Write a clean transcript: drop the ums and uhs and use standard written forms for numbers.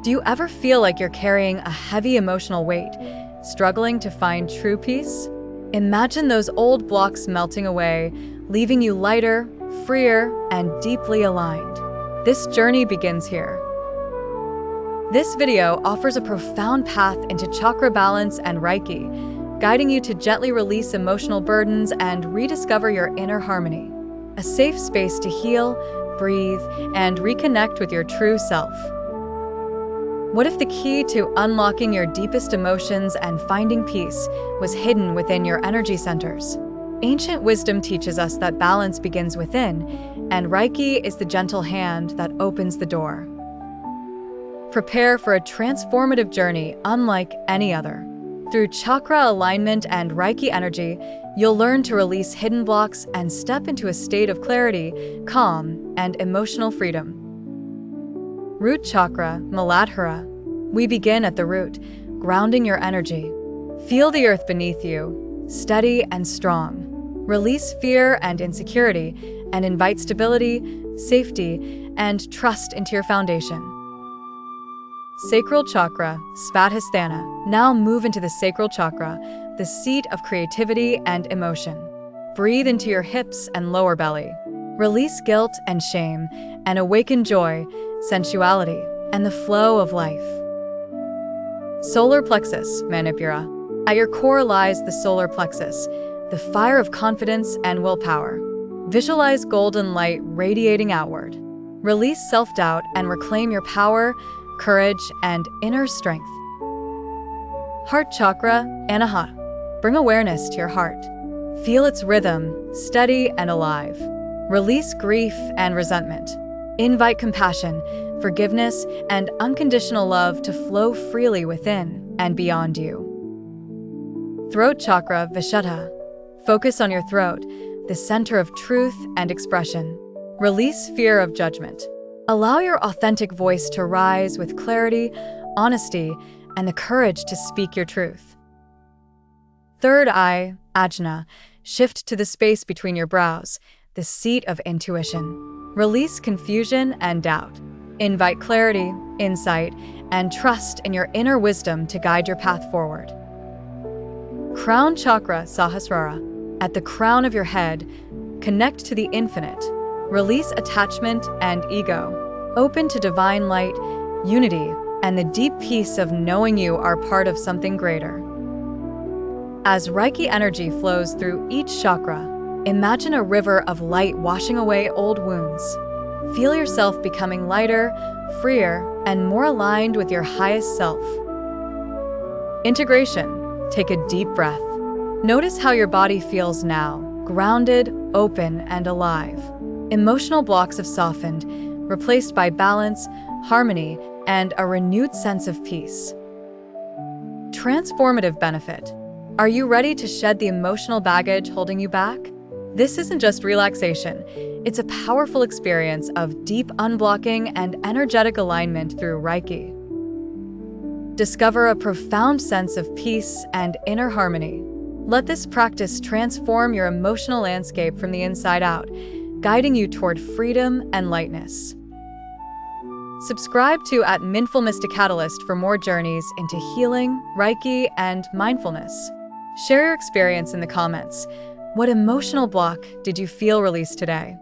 Do you ever feel like you're carrying a heavy emotional weight, struggling to find true peace? Imagine those old blocks melting away, leaving you lighter, freer, and deeply aligned. This journey begins here. This video offers a profound path into chakra balance and Reiki, guiding you to gently release emotional burdens and rediscover your inner harmony. A safe space to heal, breathe, and reconnect with your true self. What if the key to unlocking your deepest emotions and finding peace was hidden within your energy centers? Ancient wisdom teaches us that balance begins within, and Reiki is the gentle hand that opens the door. Prepare for a transformative journey unlike any other. Through chakra alignment and Reiki energy, you'll learn to release hidden blocks and step into a state of clarity, calm, and emotional freedom. Root chakra, Muladhara. We begin at the root, grounding your energy. Feel the earth beneath you, steady and strong. Release fear and insecurity, and invite stability, safety, and trust into your foundation. Sacral chakra, Svadhisthana. Now move into the sacral chakra, the seat of creativity and emotion. Breathe into your hips and lower belly. Release guilt and shame, and awaken joy, sensuality, and the flow of life. Solar plexus, Manipura. At your core lies the solar plexus, the fire of confidence and willpower. Visualize golden light radiating outward. Release self-doubt and reclaim your power, courage, and inner strength. Heart chakra, Anahata. Bring awareness to your heart. Feel its rhythm, steady and alive. Release grief and resentment. Invite compassion, forgiveness, and unconditional love to flow freely within and beyond you. Throat chakra, Vishuddha. Focus on your throat, the center of truth and expression. Release fear of judgment. Allow your authentic voice to rise with clarity, honesty, and the courage to speak your truth. Third eye, Ajna. Shift to the space between your brows, the seat of intuition. Release confusion and doubt. Invite clarity, insight, and trust in your inner wisdom to guide your path forward. Crown chakra, Sahasrara. At the crown of your head, connect to the infinite. Release attachment and ego. Open to divine light, unity, and the deep peace of knowing you are part of something greater. As Reiki energy flows through each chakra, imagine a river of light washing away old wounds. Feel yourself becoming lighter, freer, and more aligned with your highest self. Integration. Take a deep breath. Notice how your body feels now, grounded, open, and alive. Emotional blocks have softened, replaced by balance, harmony, and a renewed sense of peace. Transformative benefit. Are you ready to shed the emotional baggage holding you back? This isn't just relaxation, it's a powerful experience of deep unblocking and energetic alignment through Reiki. Discover a profound sense of peace and inner harmony. Let this practice transform your emotional landscape from the inside out, guiding you toward freedom and lightness. Subscribe to @Mindfulness Catalyst for more journeys into healing, Reiki, and mindfulness. Share your experience in the comments. What emotional block did you feel released today?